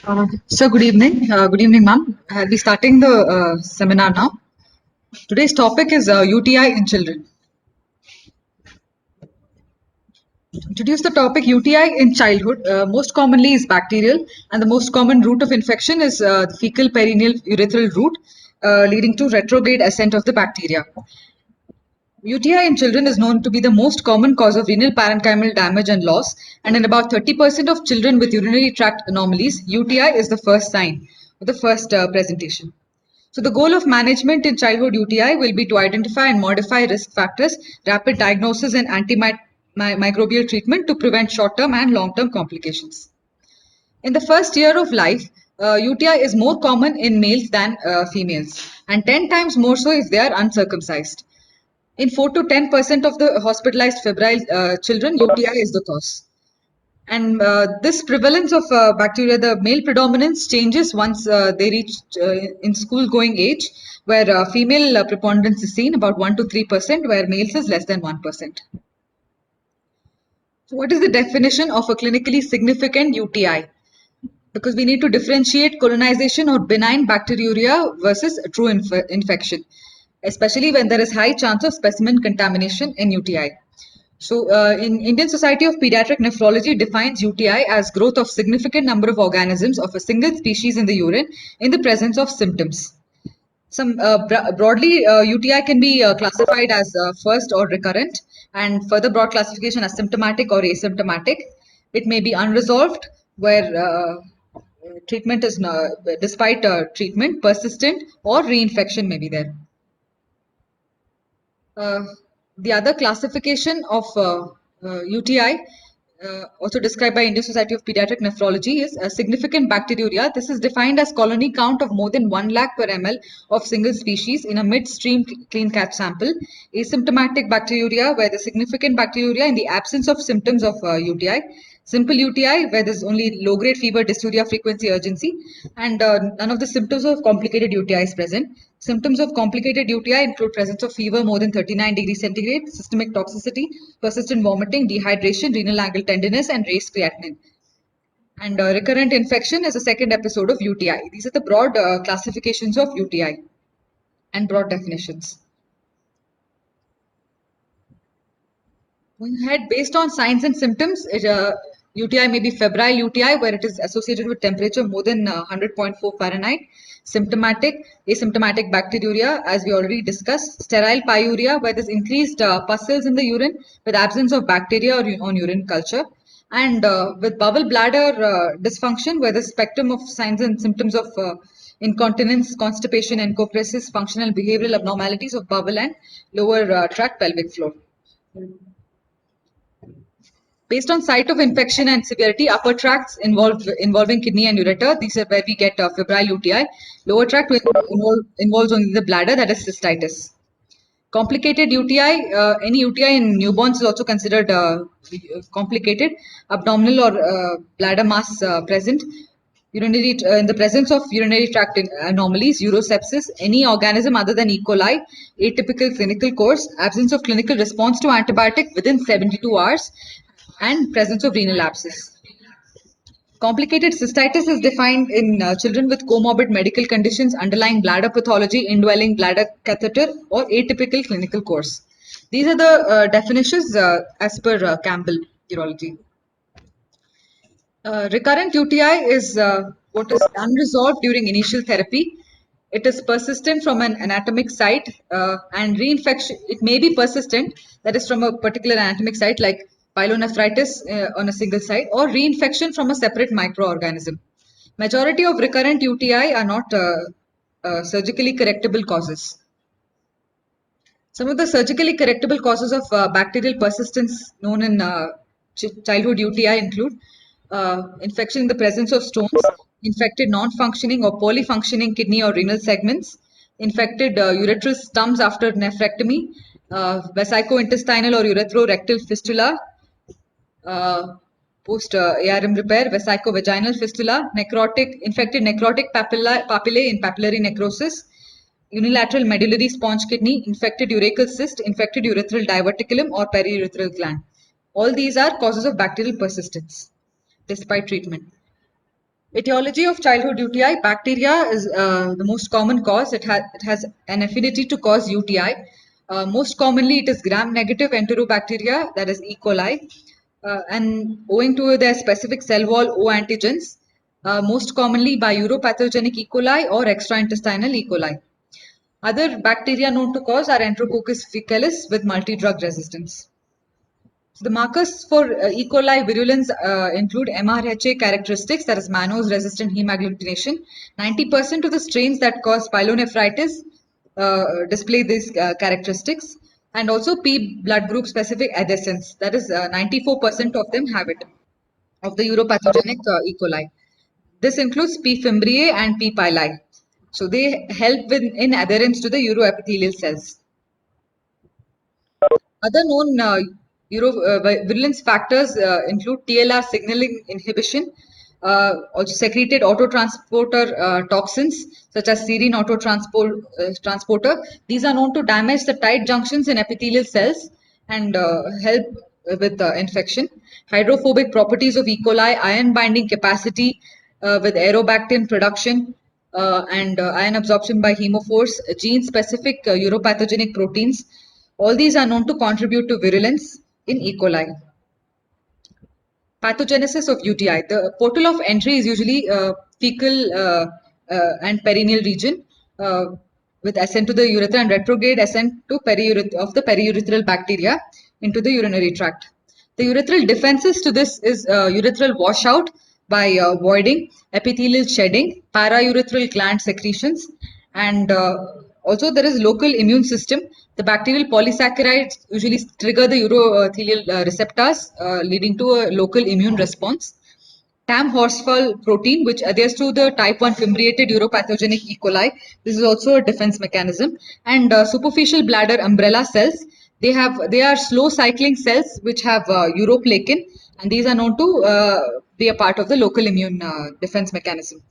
So good evening. Good evening, ma'am. I'll be starting the seminar now. Today's topic is UTI in children. Introduce the topic UTI in childhood. Most commonly is bacterial, and the most common route of infection is the fecal perineal urethral route, leading to retrograde ascent of the bacteria. UTI in children is known to be the most common cause of renal parenchymal damage and loss, and in about 30% of children with urinary tract anomalies, UTI is the first sign, or the first presentation. So the goal of management in childhood UTI will be to identify and modify risk factors, rapid diagnosis and antimicrobial treatment to prevent short-term and long-term complications. In the first year of life, UTI is more common in males than females, and 10 times more so if they are uncircumcised. In 4 to 10% of the hospitalized febrile children, UTI is the cause. And this prevalence of bacteria, the male predominance changes once they reach in school going age, where female preponderance is seen about 1 to 3%, where males is less than 1%. So what is the definition of a clinically significant UTI? Because we need to differentiate colonization or benign bacteriuria versus true infection, especially when there is high chance of specimen contamination in UTI. So, in Indian Society of Pediatric Nephrology defines UTI as growth of significant number of organisms of a single species in the urine in the presence of symptoms. Broadly, UTI can be classified as first or recurrent, and further broad classification as symptomatic or asymptomatic. It may be unresolved, where treatment is despite treatment persistent, or reinfection may be there. Uh, the other classification of UTI, also described by Indian Society of Pediatric Nephrology, is a significant bacteriuria. This is defined as colony count of more than 1 lakh per ml of single species in a midstream clean catch sample. Asymptomatic bacteriuria, where the significant bacteriuria in the absence of symptoms of UTI. Simple UTI, where there's only low-grade fever, dysuria, frequency, urgency, and none of the symptoms of complicated UTI is present. Symptoms of complicated UTI include presence of fever more than 39 degrees centigrade, systemic toxicity, persistent vomiting, dehydration, renal angle tenderness, and raised creatinine. And recurrent infection is a second episode of UTI. These are the broad classifications of UTI and broad definitions. Going ahead, based on signs and symptoms, UTI may be febrile UTI, where it is associated with temperature more than 100.4 Fahrenheit. Symptomatic, asymptomatic bacteriuria, as we already discussed. Sterile pyuria, where there's increased pus cells in the urine with absence of bacteria on urine culture. And with bowel bladder dysfunction, where the spectrum of signs and symptoms of incontinence, constipation, encopresis, functional behavioral abnormalities of bowel and lower tract pelvic floor. Based on site of infection and severity, upper tracts involving kidney and ureter, these are where we get febrile UTI. Lower tract involves only the bladder, that is cystitis. Complicated UTI, any UTI in newborns is also considered complicated. Abdominal or bladder mass present. Urinary, in the presence of urinary tract anomalies, urosepsis, any organism other than E. coli, atypical clinical course, absence of clinical response to antibiotic within 72 hours, and presence of renal abscess. Complicated cystitis is defined in children with comorbid medical conditions, underlying bladder pathology, indwelling bladder catheter, or atypical clinical course. These are the definitions as per Campbell urology. Recurrent UTI is what is unresolved during initial therapy. It is persistent from an anatomic site, and reinfection. It may be persistent, that is from a particular anatomic site like pyelonephritis on a single site, or reinfection from a separate microorganism. Majority of recurrent UTI are not surgically correctable causes. Some of the surgically correctable causes of bacterial persistence known in childhood UTI include infection in the presence of stones, infected non-functioning or poorly functioning kidney or renal segments, infected urethral stumps after nephrectomy, vesico-intestinal or ureterorectal fistula, post ARM repair, vesico-vaginal fistula, infected necrotic papillae in papillary necrosis, unilateral medullary sponge kidney, infected urachal cyst, infected urethral diverticulum or periurethral gland. All these are causes of bacterial persistence despite treatment. Etiology of childhood UTI. Bacteria is the most common cause. It has an affinity to cause UTI. Most commonly, it is gram-negative enterobacteria, that is E. coli, and owing to their specific cell wall O antigens, most commonly by uropathogenic E. coli or extraintestinal E. coli. Other bacteria known to cause are Enterococcus faecalis with multi-drug resistance. So the markers for E. coli virulence include MRHA characteristics, that is mannose resistant hemagglutination. 90% of the strains that cause pyelonephritis display these characteristics, and also P blood group specific adhescence, that is 94% of them have it, of the uropathogenic E. coli. This includes P. fimbriae and P. pili. So they help in adherence to the uroepithelial cells. Other known virulence factors include TLR signaling inhibition, also secreted autotransporter toxins such as serine autotransporter. These are known to damage the tight junctions in epithelial cells and help with infection. Hydrophobic properties of E. coli, ion binding capacity with aerobactin production, and ion absorption by hemophores, gene specific uropathogenic proteins. All these are known to contribute to virulence in E. coli. Pathogenesis of UTI. The portal of entry is usually fecal and perineal region with ascent to the urethra and retrograde ascent to of the periurethral bacteria into the urinary tract. The urethral defenses to this is urethral washout by voiding, epithelial shedding, paraurethral gland secretions, and also there is local immune system. The bacterial polysaccharides usually trigger the urothelial receptors, leading to a local immune response. TAM horsefall protein, which adheres to the type 1 fimbriated uropathogenic E. coli. This is also a defense mechanism. And superficial bladder umbrella cells, they are slow cycling cells which have uroplakin, and these are known to be a part of the local immune defense mechanism.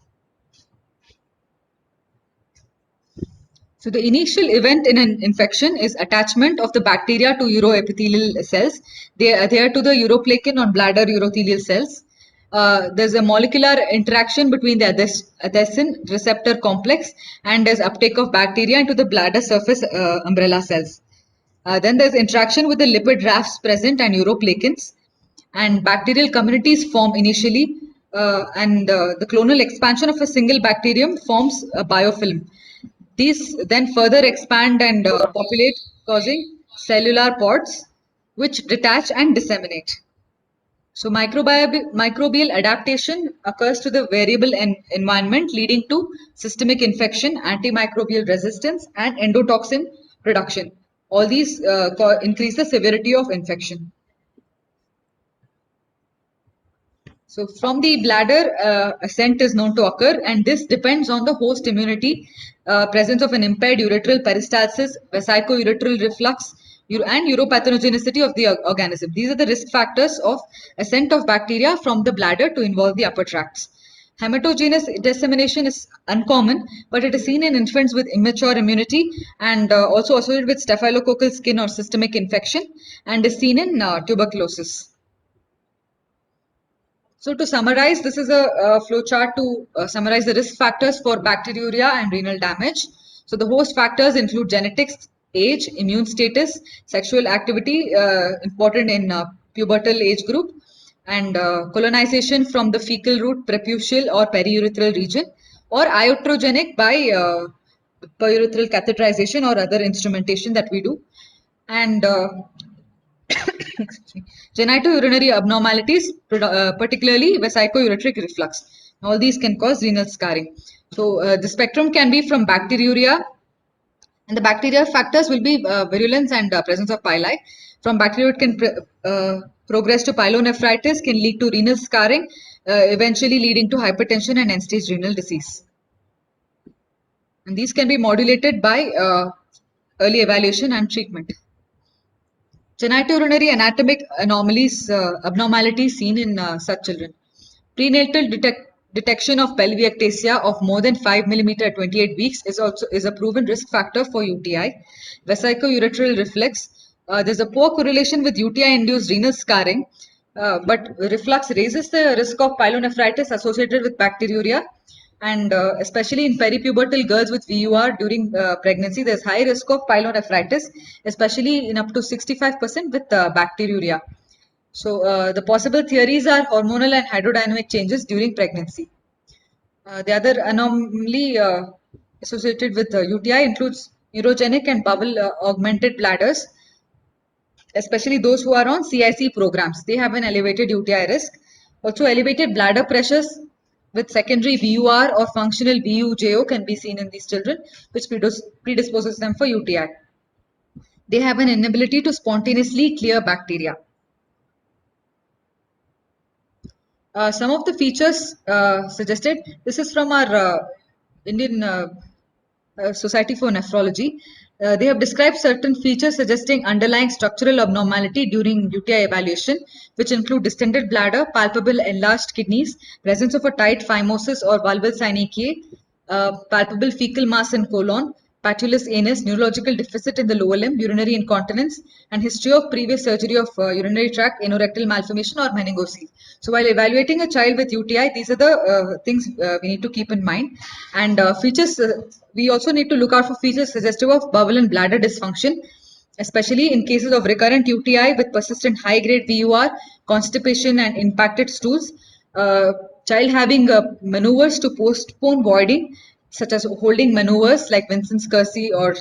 So the initial event in an infection is attachment of the bacteria to uroepithelial cells. They adhere to the uroplakin on bladder urothelial cells. There's a molecular interaction between the adhesin receptor complex and there's uptake of bacteria into the bladder surface umbrella cells. Then there's interaction with the lipid rafts present and uroplakins, and bacterial communities form initially, and the clonal expansion of a single bacterium forms a biofilm. These then further expand and populate, causing cellular pods which detach and disseminate. So microbial adaptation occurs to the variable environment, leading to systemic infection, antimicrobial resistance, and endotoxin production. All these increase the severity of infection. So from the bladder, ascent is known to occur, and this depends on the host immunity, presence of an impaired urethral peristalsis, vesico-urethral reflux, and uropathogenicity of the organism. These are the risk factors of ascent of bacteria from the bladder to involve the upper tracts. Hematogenous dissemination is uncommon, but it is seen in infants with immature immunity and also associated with staphylococcal skin or systemic infection, and is seen in tuberculosis. So to summarize, this is a flow chart to summarize the risk factors for bacteriuria and renal damage. So the host factors include genetics, age, immune status, sexual activity, important in pubertal age group, and colonization from the fecal route, preputial or periurethral region, or iatrogenic by periurethral catheterization or other instrumentation that we do. And genitourinary abnormalities, particularly vesico-ureteric reflux. All these can cause renal scarring. So the spectrum can be from bacteriuria, and the bacteria factors will be virulence and presence of pili. From bacteria, it can progress to pyelonephritis, can lead to renal scarring, eventually leading to hypertension and end-stage renal disease. And these can be modulated by early evaluation and treatment. Genitourinary anatomic anomalies, abnormalities seen in such children. Prenatal detection of pelviectasia of more than 5 mm at 28 weeks is a proven risk factor for UTI. Vesico-ureteral reflex. There's a poor correlation with UTI-induced renal scarring, But reflux raises the risk of pyelonephritis associated with bacteriuria, and especially in peripubertal girls with VUR during pregnancy, there's high risk of pyelonephritis, especially in up to 65% with bacteriuria. So the possible theories are hormonal and hydrodynamic changes during pregnancy. The other anomaly associated with UTI includes neurogenic and bowel augmented bladders, especially those who are on CIC programs. They have an elevated UTI risk. Also, elevated bladder pressures with secondary VUR or functional VUJO can be seen in these children, which predisposes them for UTI. They have an inability to spontaneously clear bacteria. Some of the features suggested, this is from our Indian Society for Nephrology. They have described certain features suggesting underlying structural abnormality during UTI evaluation, which include distended bladder, palpable enlarged kidneys, presence of a tight phimosis or vulval synechiae, palpable fecal mass in colon, patulous anus, neurological deficit in the lower limb, urinary incontinence, and history of previous surgery of urinary tract, anorectal malformation, or meningocele. So, while evaluating a child with UTI, these are the things we need to keep in mind. And features, we also need to look out for features suggestive of bowel and bladder dysfunction, especially in cases of recurrent UTI with persistent high-grade VUR, constipation, and impacted stools. Child having maneuvers to postpone voiding, such as holding maneuvers like Vincent's Kersey or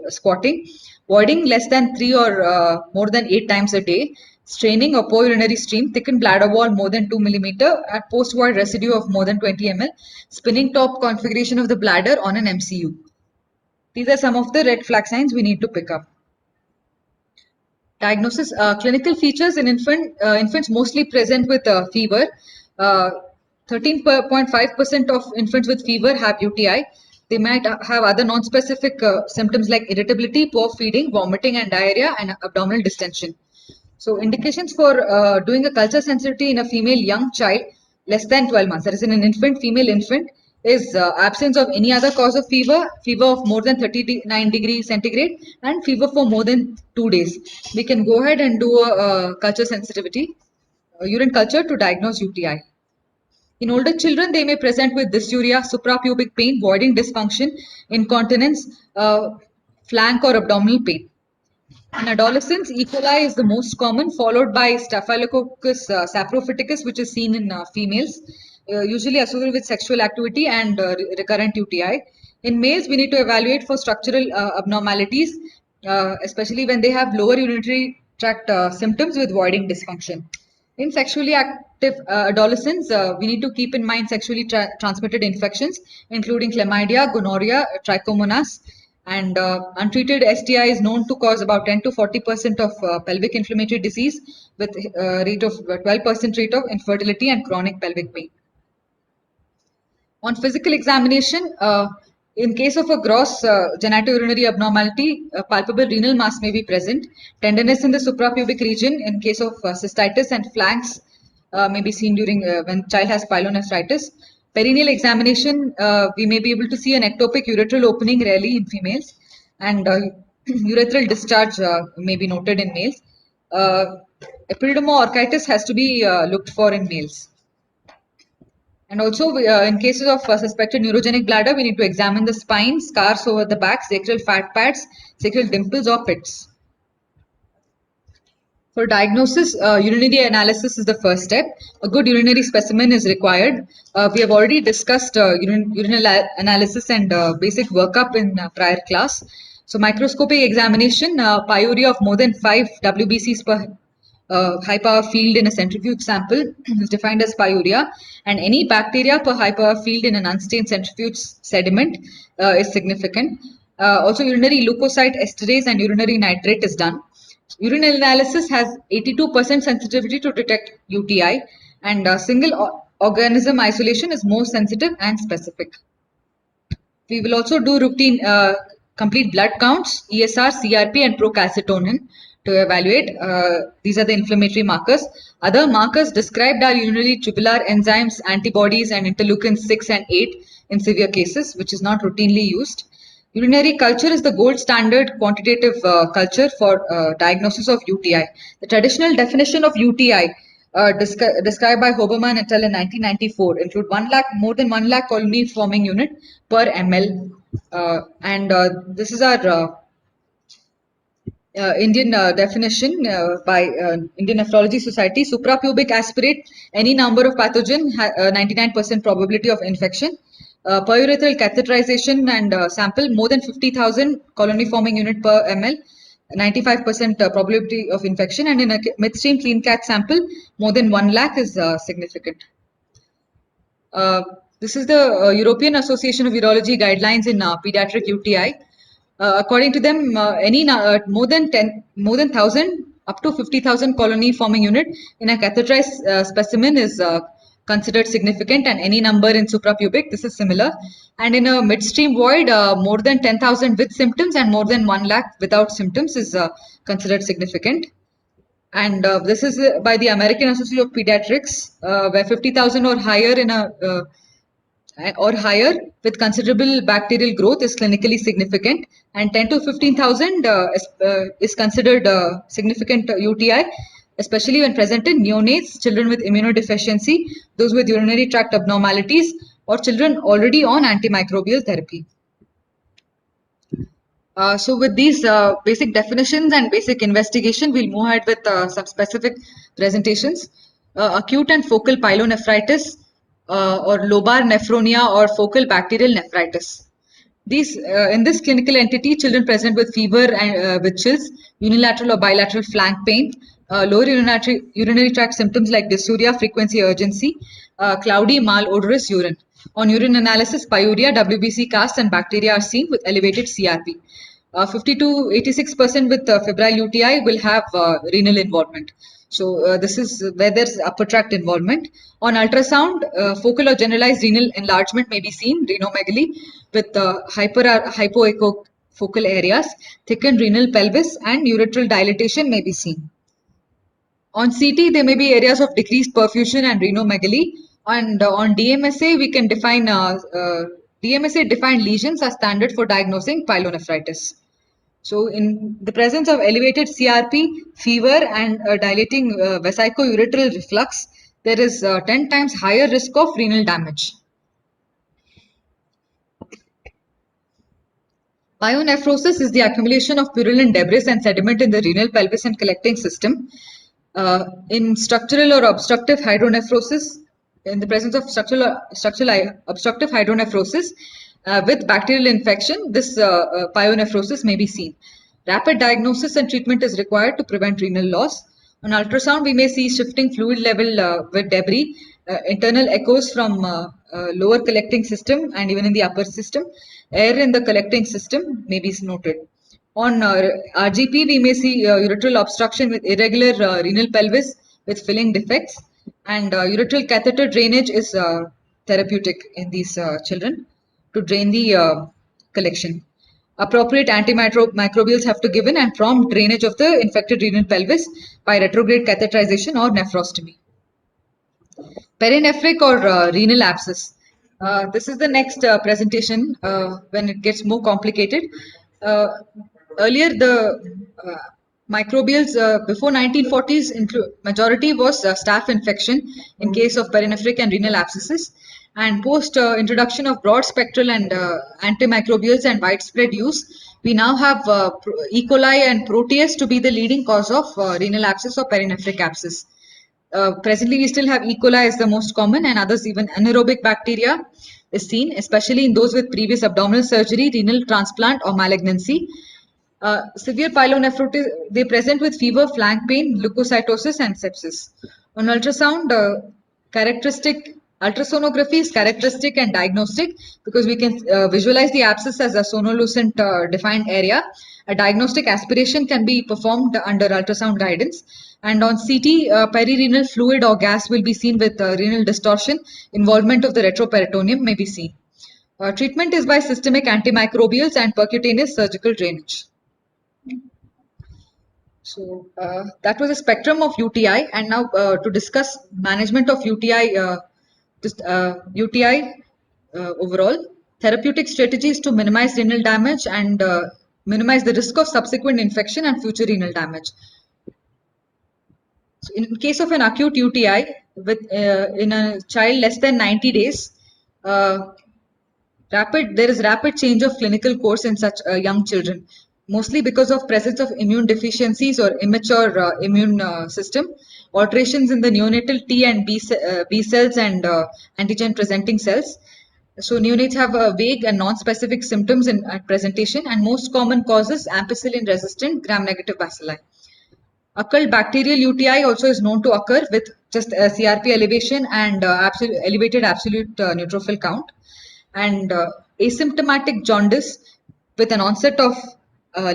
squatting, voiding less than 3 or more than 8 times a day, straining or poor urinary stream, thickened bladder wall more than 2 millimeter, at post-void residue of more than 20 ml, spinning top configuration of the bladder on an MCU. These are some of the red flag signs we need to pick up. Diagnosis, clinical features in infants mostly present with fever. 13.5% of infants with fever have UTI. They might have other non-specific symptoms like irritability, poor feeding, vomiting and diarrhea, and abdominal distension. So indications for doing a culture sensitivity in a female young child less than 12 months, that is in an infant, female infant, is absence of any other cause of fever, fever of more than 39 degrees centigrade, and fever for more than 2 days. We can go ahead and do a culture sensitivity, urine culture to diagnose UTI. In older children, they may present with dysuria, suprapubic pain, voiding dysfunction, incontinence, flank or abdominal pain. In adolescents, E. coli is the most common, followed by Staphylococcus saprophyticus, which is seen in females, usually associated with sexual activity and recurrent UTI. In males, we need to evaluate for structural abnormalities, especially when they have lower urinary tract symptoms with voiding dysfunction. In sexually active adolescents, we need to keep in mind sexually transmitted infections, including chlamydia, gonorrhea, trichomonas, and untreated STI is known to cause about 10 to 40% of pelvic inflammatory disease, with rate of 12% rate of infertility and chronic pelvic pain. On physical examination, in case of a gross genitourinary abnormality, palpable renal mass may be present. Tenderness in the suprapubic region in case of cystitis, and flanks may be seen during when child has pyelonephritis. Perineal examination, we may be able to see an ectopic urethral opening rarely in females, and urethral discharge may be noted in males. Epididymoorchitis has to be looked for in males. And also, in cases of suspected neurogenic bladder, we need to examine the spine, scars over the back, sacral fat pads, sacral dimples or pits. For diagnosis, urinary analysis is the first step. A good urinary specimen is required. We have already discussed urinary analysis and basic workup in prior class. So, microscopic examination, pyuria of more than 5 WBCs per high power field in a centrifuge sample is defined as pyuria, and any bacteria per high power field in an unstained centrifuge sediment is significant. Also, urinary leukocyte esterase and urinary nitrate is done. Urine analysis has 82% sensitivity to detect UTI, and single organism isolation is more sensitive and specific. We will also do routine complete blood counts, ESR, CRP, and procalcitonin to evaluate. These are the inflammatory markers. Other markers described are urinary tubular enzymes, antibodies, and interleukin 6 and 8 in severe cases, which is not routinely used. Urinary culture is the gold standard quantitative culture for diagnosis of UTI. The traditional definition of UTI described by Hoberman et al. In 1994, include 1 lakh, more than 1 lakh colony forming unit per ml. And this is our Indian definition by Indian Nephrology Society. Suprapubic aspirate, any number of pathogen, 99% probability of infection. Pururethral catheterization and sample, more than 50,000 colony forming unit per ml, 95% probability of infection. And in a midstream clean cat sample, more than 1 lakh is significant. Uh, this is the European Association of Urology guidelines in pediatric UTI. According to them, more than 1,000 up to 50,000 colony forming unit in a catheterized specimen is considered significant, and any number in suprapubic, this is similar. And in a midstream void, more than 10,000 with symptoms and more than 1 lakh without symptoms is considered significant. And this is by the American Association of Pediatrics, where 50,000 or higher with considerable bacterial growth is clinically significant, and 10 to 15,000 is considered significant UTI, especially when present in neonates, children with immunodeficiency, those with urinary tract abnormalities, or children already on antimicrobial therapy. So with these basic definitions and basic investigation, we'll move ahead with some specific presentations. Acute and focal pyelonephritis or lobar nephronia or focal bacterial nephritis. These in this clinical entity, children present with fever and with chills, unilateral or bilateral flank pain, lower urinary tract symptoms like dysuria, frequency, urgency, cloudy, malodorous urine. On urine analysis, pyuria, WBC cast, and bacteria are seen with elevated CRP. 50 to 86% with febrile UTI will have renal involvement. So this is where there's upper tract involvement. On ultrasound, focal or generalized renal enlargement may be seen, renomegaly, with hypoechofocal areas, thickened renal pelvis, and uretral dilatation may be seen. On CT, there may be areas of decreased perfusion and renomegaly. And on DMSA, we can define DMSA defined lesions as standard for diagnosing pyelonephritis. So, in the presence of elevated CRP, fever, and dilating vesico-uretral reflux, there is 10 times higher risk of renal damage. Pyonephrosis is the accumulation of purulent debris and sediment in the renal pelvis and collecting system. In structural or obstructive hydronephrosis, in the presence of structural obstructive hydronephrosis with bacterial infection, this pyonephrosis may be seen. Rapid diagnosis and treatment is required to prevent renal loss. On ultrasound, we may see shifting fluid level with debris, internal echoes from lower collecting system and even in the upper system. Air in the collecting system may be noted. On RGP, we may see uretral obstruction with irregular renal pelvis with filling defects, and uretral catheter drainage is therapeutic in these children to drain the collection. Appropriate antimicrobials have to be given and prompt drainage of the infected renal pelvis by retrograde catheterization or nephrostomy. Perinephric or renal abscess. This is the next presentation when it gets more complicated. Earlier, the microbials before 1940s majority was staph infection in case of perinephric and renal abscesses, and post introduction of broad spectral and antimicrobials and widespread use, we now have E. coli and Proteus to be the leading cause of renal abscess or perinephric abscess. Presently, we still have E. coli as the most common, and others, even anaerobic bacteria is seen, especially in those with previous abdominal surgery, renal transplant, or malignancy. Severe pyelonephritis, they present with fever, flank pain, leukocytosis, and sepsis. On ultrasound, ultrasonography is characteristic and diagnostic because we can visualize the abscess as a sonolucent defined area. A diagnostic aspiration can be performed under ultrasound guidance. And on CT, perirenal fluid or gas will be seen with renal distortion. Involvement of the retroperitoneum may be seen. Treatment is by systemic antimicrobials and percutaneous surgical drainage. So that was a spectrum of UTI, and now to discuss management of UTI, UTI overall, therapeutic strategies to minimize renal damage and minimize the risk of subsequent infection and future renal damage. So in case of an acute UTI in a child less than 90 days, there is rapid change of clinical course in such young children, mostly because of presence of immune deficiencies or immature immune system, alterations in the neonatal T and B cells and antigen presenting cells. So neonates have vague and non-specific symptoms in presentation, and most common causes ampicillin resistant gram-negative bacilli. Occult bacterial UTI also is known to occur with just CRP elevation and elevated absolute neutrophil count, and asymptomatic jaundice with an onset of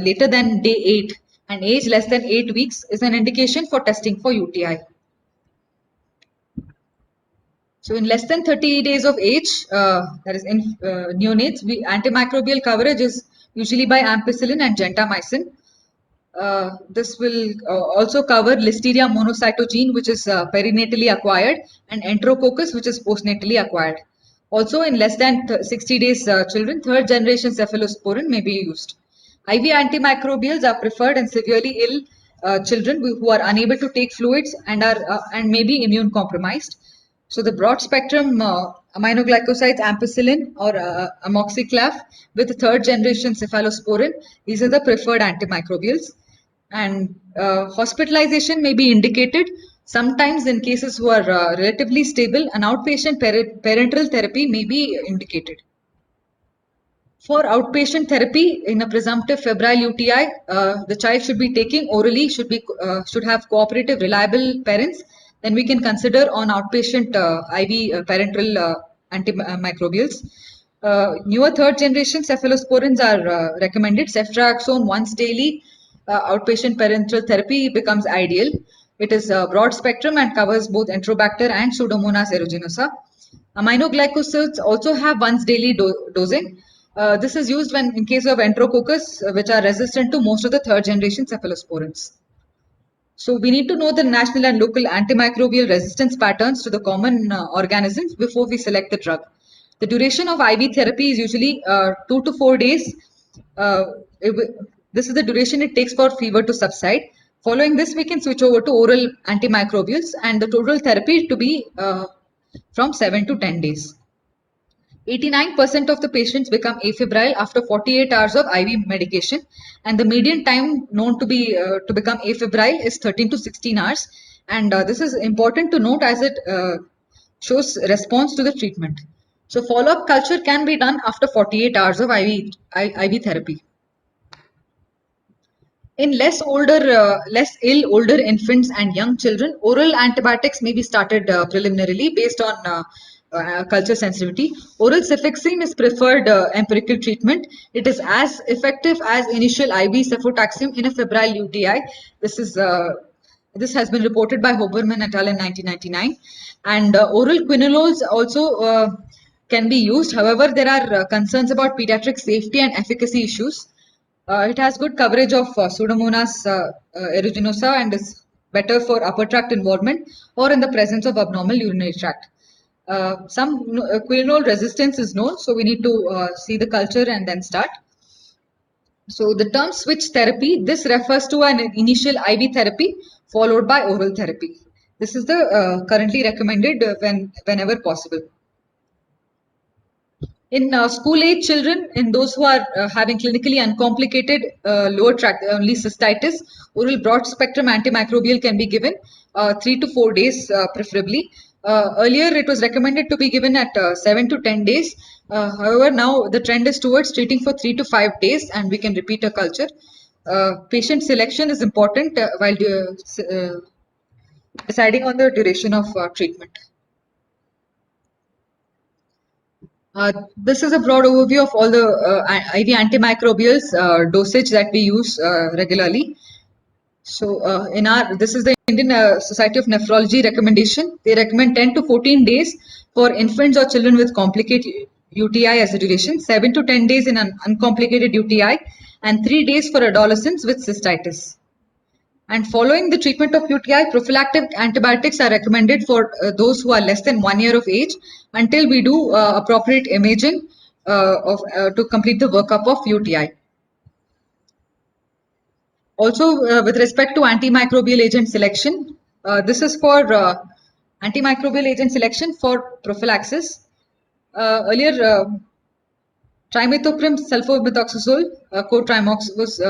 later than day 8 and age less than 8 weeks is an indication for testing for UTI. So in less than 30 days of age, that is in neonates, antimicrobial coverage is usually by ampicillin and gentamicin. This will also cover Listeria monocytogenes, which is perinatally acquired, and Enterococcus, which is postnatally acquired. Also, in less than 60 days children, third generation cephalosporin may be used. IV antimicrobials are preferred in severely ill children who are unable to take fluids and may be immune compromised. So the broad spectrum aminoglycosides, ampicillin or amoxiclav with third generation cephalosporin, these are the preferred antimicrobials. And hospitalization may be indicated sometimes in cases who are relatively stable. An outpatient parenteral therapy may be indicated. For outpatient therapy in a presumptive febrile UTI, the child should be taking orally, should have cooperative, reliable parents. Then we can consider on outpatient IV parenteral antimicrobials. Newer third generation cephalosporins are recommended. Ceftriaxone once daily outpatient parenteral therapy becomes ideal. It is broad spectrum and covers both Enterobacter and Pseudomonas aeruginosa. Aminoglycosides also have once daily dosing. This is used when in case of Enterococcus, which are resistant to most of the third generation cephalosporins. So we need to know the national and local antimicrobial resistance patterns to the common organisms before we select the drug. The duration of IV therapy is usually 2 to 4 days. This is the duration it takes for fever to subside. Following this, we can switch over to oral antimicrobials and the total therapy to be from 7 to 10 days. 89% of the patients become afebrile after 48 hours of IV medication, and the median time known to become afebrile is 13 to 16 hours. And this is important to note as it shows response to the treatment. So follow-up culture can be done after 48 hours of IV therapy. In less ill older infants and young children, oral antibiotics may be started preliminarily based on culture sensitivity. Oral cefixime is preferred empirical treatment. It is as effective as initial IV cefotaxime in a febrile UTI. This has been reported by Hoberman et al. In 1999. And oral quinolones also can be used. However, there are concerns about pediatric safety and efficacy issues. It has good coverage of Pseudomonas aeruginosa and is better for upper tract involvement or in the presence of abnormal urinary tract. Some quinolone resistance is known, so we need to see the culture and then start. So the term switch therapy, this refers to an initial IV therapy followed by oral therapy. This is the currently recommended whenever possible. In school-age children, in those who are having clinically uncomplicated lower tract, only cystitis, oral broad-spectrum antimicrobial can be given 3 to 4 days preferably. Earlier, it was recommended to be given at 7 to 10 days. However, now the trend is towards treating for 3 to 5 days, and we can repeat a culture. Patient selection is important while deciding on the duration of treatment. This is a broad overview of all the IV antimicrobials dosage that we use regularly. So this is the Indian Society of Nephrology recommendation. They recommend 10 to 14 days for infants or children with complicated UTI as a duration, 7 to 10 days in an uncomplicated UTI, and 3 days for adolescents with cystitis. And following the treatment of UTI, prophylactic antibiotics are recommended for those who are less than 1 year of age until we do appropriate imaging to complete the workup of UTI. Also, with respect to antimicrobial agent selection, This is for antimicrobial agent selection for prophylaxis. Earlier, trimethoprim sulfomethoxazole, co-trimox, was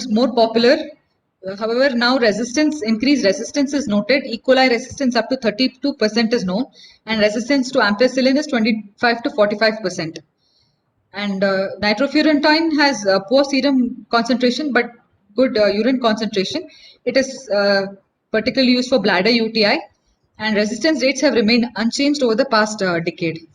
more popular. However, now increased resistance is noted. E. coli resistance up to 32% is known, and resistance to ampicillin is 25 to 45%. And nitrofurantoin has poor serum concentration but good urine concentration. It is particularly used for bladder UTI, and resistance rates have remained unchanged over the past decade.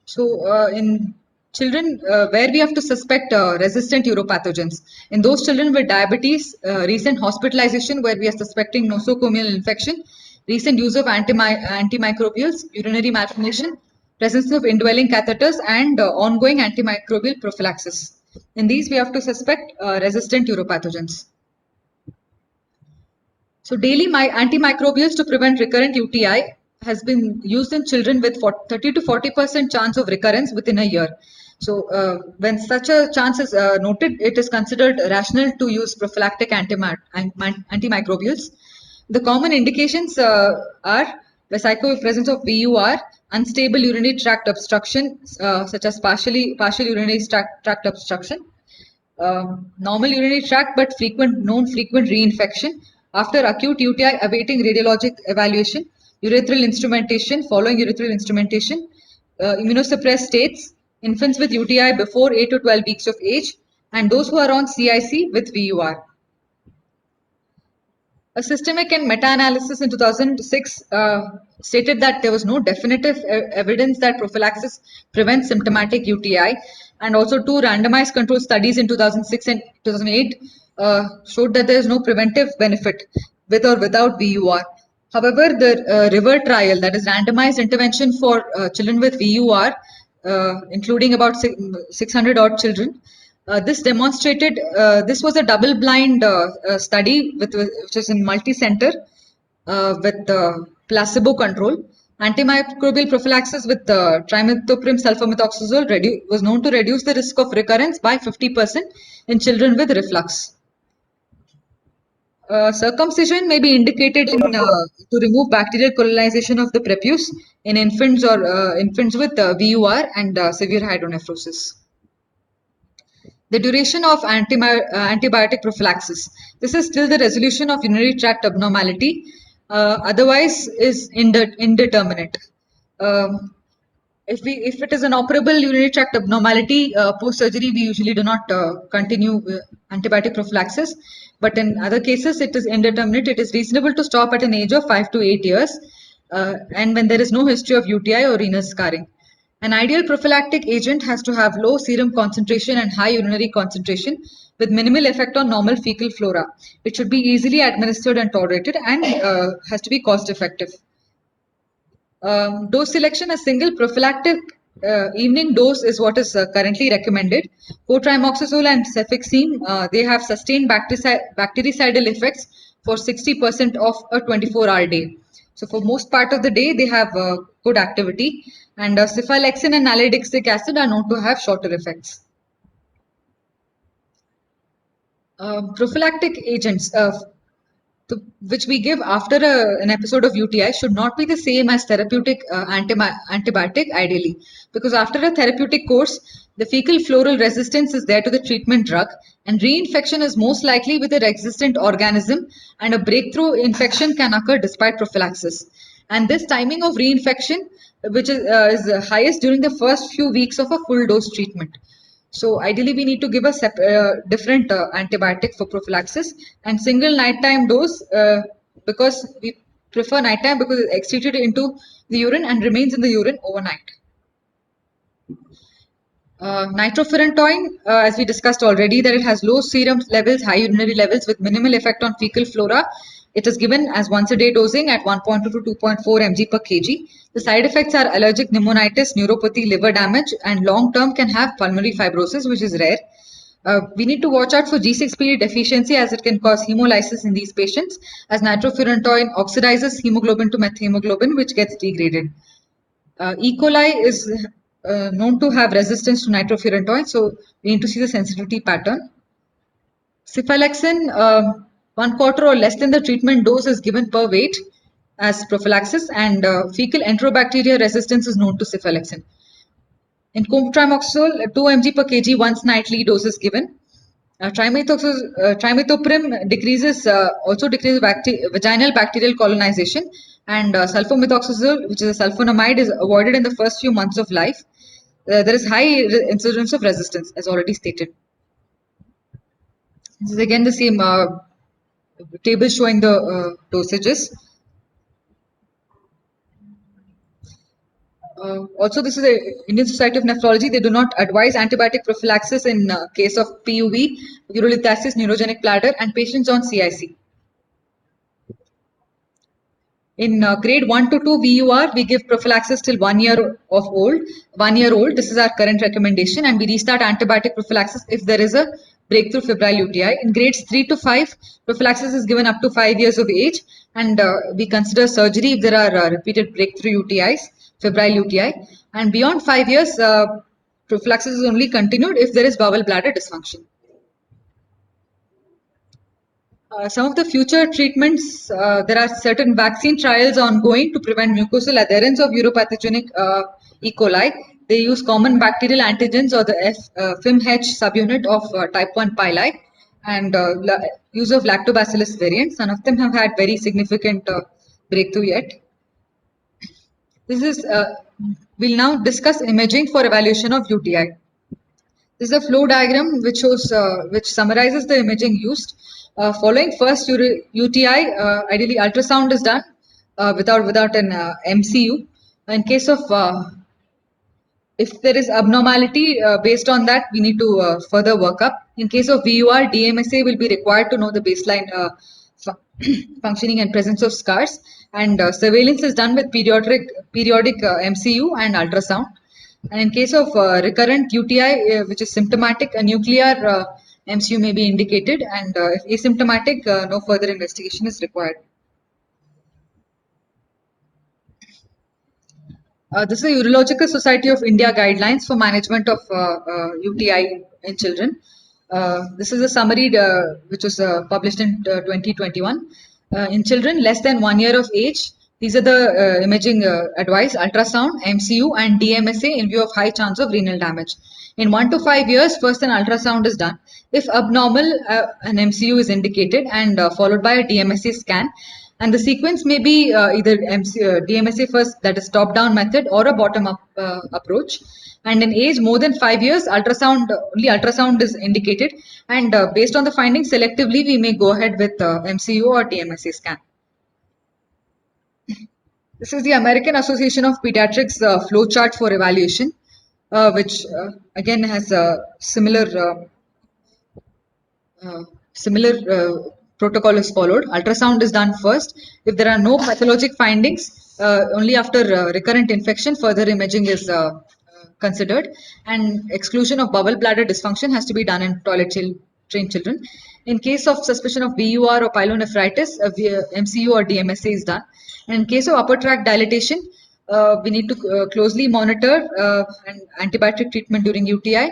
So, in children where we have to suspect resistant uropathogens, in those children with diabetes, recent hospitalization where we are suspecting nosocomial infection, recent use of antimicrobials, urinary malformation, presence of indwelling catheters, and ongoing antimicrobial prophylaxis. In these, we have to suspect resistant uropathogens. So daily antimicrobials to prevent recurrent UTI has been used in children with 30 to 40% chance of recurrence within a year. So when such a chance is noted, it is considered rational to use prophylactic antimicrobials. The common indications are the presence of VUR, unstable urinary tract obstruction, such as partial urinary tract obstruction, normal urinary tract but known frequent reinfection after acute UTI awaiting radiologic evaluation, urethral instrumentation, following urethral instrumentation, immunosuppressed states, infants with UTI before 8 to 12 weeks of age, and those who are on CIC with VUR. A systemic and meta-analysis in 2006 stated that there was no definitive evidence that prophylaxis prevents symptomatic UTI, and also two randomized control studies in 2006 and 2008 showed that there is no preventive benefit with or without VUR. However, the RIVER trial, that is randomized intervention for children with VUR, including about 600 odd children, this demonstrated, this was a double-blind study which is in multi-center with placebo control. Antimicrobial prophylaxis with trimethoprim sulfomethoxazole was known to reduce the risk of recurrence by 50% in children with reflux. Circumcision may be indicated to remove bacterial colonization of the prepuce in infants or infants with VUR and severe hydronephrosis. The duration of antibiotic prophylaxis. This is still the resolution of urinary tract abnormality, otherwise is indeterminate. If it is an operable urinary tract abnormality, post surgery we usually do not continue antibiotic prophylaxis. But in other cases, it is indeterminate. It is reasonable to stop at an age of 5 to 8 years, and when there is no history of UTI or renal scarring. An ideal prophylactic agent has to have low serum concentration and high urinary concentration with minimal effect on normal fecal flora. It should be easily administered and tolerated, and has to be cost effective. Dose selection, a single prophylactic evening dose is what is currently recommended. Cotrimoxazole and cefixime, they have sustained bactericidal effects for 60% of a 24-hour day. So for most part of the day, they have good activity, and cephalexin and nalidixic acid are known to have shorter effects. Prophylactic agents which we give after an episode of UTI should not be the same as therapeutic antibiotic ideally, because after a therapeutic course, the fecal floral resistance is there to the treatment drug, and reinfection is most likely with a resistant organism, and a breakthrough infection can occur despite prophylaxis. And this timing of reinfection, which is highest during the first few weeks of a full dose treatment. So ideally, we need to give a different antibiotic for prophylaxis, and single nighttime dose because we prefer nighttime because it's excreted into the urine and remains in the urine overnight. Nitrofurantoin, as we discussed already, that it has low serum levels, high urinary levels with minimal effect on fecal flora. It is given as once a day dosing at 1.2 to 2.4 mg per kg. The side effects are allergic pneumonitis, neuropathy, liver damage, and long term can have pulmonary fibrosis, which is rare. We need to watch out for G6PD deficiency as it can cause hemolysis in these patients, as nitrofurantoin oxidizes hemoglobin to methemoglobin, which gets degraded. E. coli is known to have resistance to nitrofurantoin, so we need to see the sensitivity pattern. Cephalexin, 1/4 or less than the treatment dose is given per weight as prophylaxis, and fecal enterobacteria resistance is known to cephalexin. In cotrimoxazole, 2 mg per kg once nightly dose is given. Trimethoprim also decreases vaginal bacterial colonization, and sulfamethoxazole, which is a sulfonamide, is avoided in the first few months of life. There is high incidence of resistance, as already stated. This is again the same table showing the dosages. Also, this is a Indian Society of Nephrology. They do not advise antibiotic prophylaxis in case of PUV, urolithiasis, neurogenic bladder, and patients on CIC. In grade 1 to 2 VUR, we give prophylaxis till 1 year of old. 1 year old. This is our current recommendation, and we restart antibiotic prophylaxis if there is a breakthrough febrile UTI. In grades 3 to 5, prophylaxis is given up to 5 years of age, and we consider surgery if there are repeated breakthrough UTIs, febrile UTI. And beyond 5 years, prophylaxis is only continued if there is bowel bladder dysfunction. Some of the future treatments, there are certain vaccine trials ongoing to prevent mucosal adherence of uropathogenic E. coli. They use common bacterial antigens or the FIMH subunit of type 1 pili, and use of lactobacillus variants. None of them have had very significant breakthrough yet. This is, we'll now discuss imaging for evaluation of UTI. This is a flow diagram which shows, which summarizes the imaging used. Following first UTI, ideally ultrasound is done without an MCU. In case of if there is abnormality based on that, we need to further work up. In case of VUR, DMSA will be required to know the baseline functioning and presence of scars. And surveillance is done with periodic MCU and ultrasound. And in case of recurrent UTI, which is symptomatic, a nuclear MCU may be indicated, and if asymptomatic, no further investigation is required. This is the Urological Society of India guidelines for management of UTI in children. This is a summary which was published in 2021. In children less than 1 year of age, these are the imaging advice: ultrasound, MCU, and DMSA in view of high chance of renal damage. In 1 to 5 years, first an ultrasound is done. If abnormal, an MCU is indicated, and followed by a DMSA scan. And the sequence may be either DMSA first, that is top-down method, or a bottom-up approach. And in age more than 5 years, only ultrasound is indicated. And based on the findings, selectively we may go ahead with MCU or DMSA scan. This is the American Association of Pediatrics flow chart for evaluation, which again has a similar protocol is followed. Ultrasound is done first. If there are no pathologic findings, only after recurrent infection, further imaging is considered, and exclusion of bowel bladder dysfunction has to be done in toilet-trained children. In case of suspicion of VUR or pyelonephritis, MCU or DMSA is done. And in case of upper tract dilatation, we need to closely monitor and antibiotic treatment during UTI,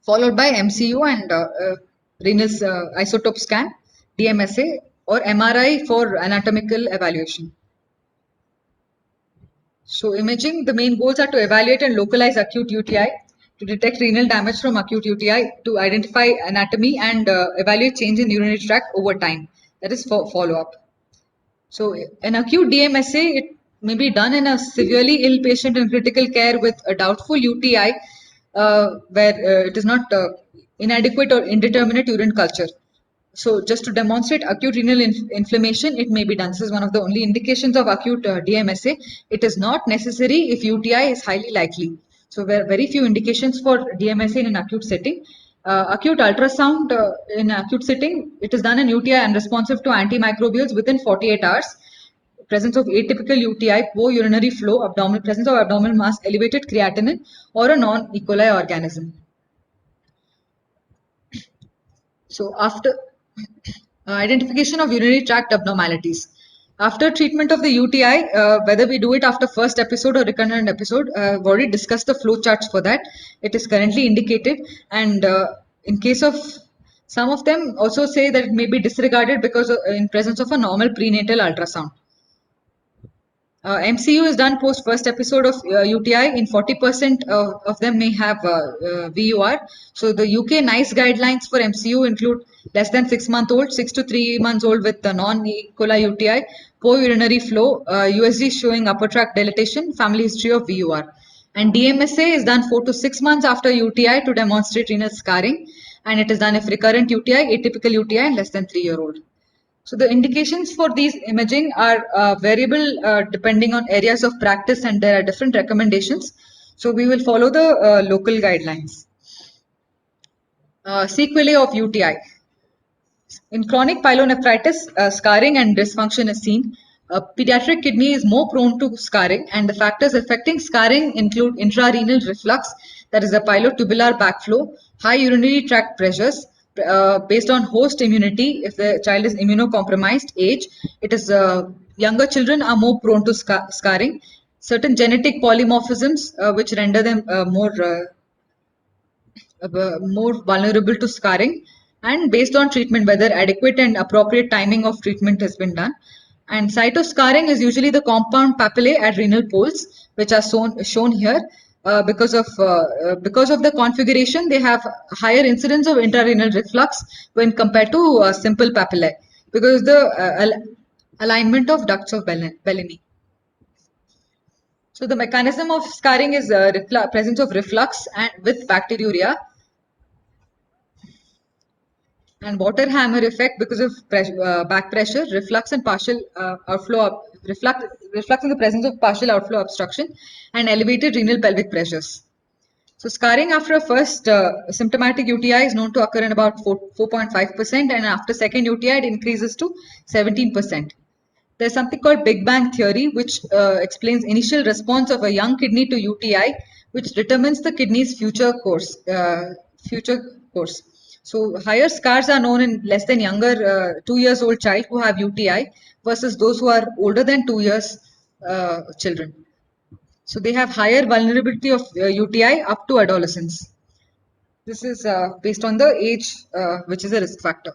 followed by MCU and renal isotope scan, DMSA, or MRI for anatomical evaluation. So imaging, the main goals are to evaluate and localize acute UTI, to detect renal damage from acute UTI, to identify anatomy and evaluate change in urinary tract over time. That is for follow-up. So an acute DMSA, it may be done in a severely ill patient in critical care with a doubtful UTI, where it is not inadequate or indeterminate urine culture. So just to demonstrate acute renal inflammation, it may be done. This is one of the only indications of acute DMSA. It is not necessary if UTI is highly likely. So very few indications for DMSA in an acute setting. Acute ultrasound in acute setting, it is done in UTI unresponsive to antimicrobials within 48 hours. Presence of atypical UTI, poor urinary flow, presence of abdominal mass, elevated creatinine, or a non-E. coli organism. So after identification of urinary tract abnormalities. After treatment of the UTI, whether we do it after first episode or recurrent episode, I've already discussed the flow charts for that. It is currently indicated, and in case of Some of them also say that it may be disregarded because in presence of a normal prenatal ultrasound. MCU is done post first episode of UTI. In 40% of them may have VUR. So the UK NICE guidelines for MCU include less than 6-month-old, 6 to 3 months old with the non-E. coli UTI, poor urinary flow, USG showing upper tract dilatation, family history of VUR. And DMSA is done 4 to 6 months after UTI to demonstrate renal scarring. And it is done if recurrent UTI, atypical UTI, and less than 3-year-old. So the indications for these imaging are variable depending on areas of practice, and there are different recommendations. So we will follow the local guidelines. Sequelae of UTI. In chronic pyelonephritis, scarring and dysfunction is seen. Pediatric kidney is more prone to scarring, and the factors affecting scarring include intrarenal reflux, that is a pylotubular backflow, high urinary tract pressures, based on host immunity. If the child is immunocompromised, age, it is younger children are more prone to scarring. Certain genetic polymorphisms which render them more vulnerable to scarring, and based on treatment whether adequate and appropriate timing of treatment has been done. And cytoscarring is usually the compound papillae at renal poles, which are shown here. Because of the configuration, they have higher incidence of intrarenal reflux when compared to simple papillae because of the alignment of ducts of Bellamy. So the mechanism of scarring is presence of reflux and with bacteriuria, and water hammer effect because of back pressure, reflux and partial outflow, reflux in the presence of partial outflow obstruction, and elevated renal pelvic pressures. So scarring after a first symptomatic UTI is known to occur in about 4.5%, and after second UTI it increases to 17%. There's something called Big Bang theory, which explains initial response of a young kidney to UTI, which determines the kidney's future course. So higher scars are known in less than younger 2 years old child who have UTI versus those who are older than 2 years children. So they have higher vulnerability of UTI up to adolescence. This is based on the age, which is a risk factor.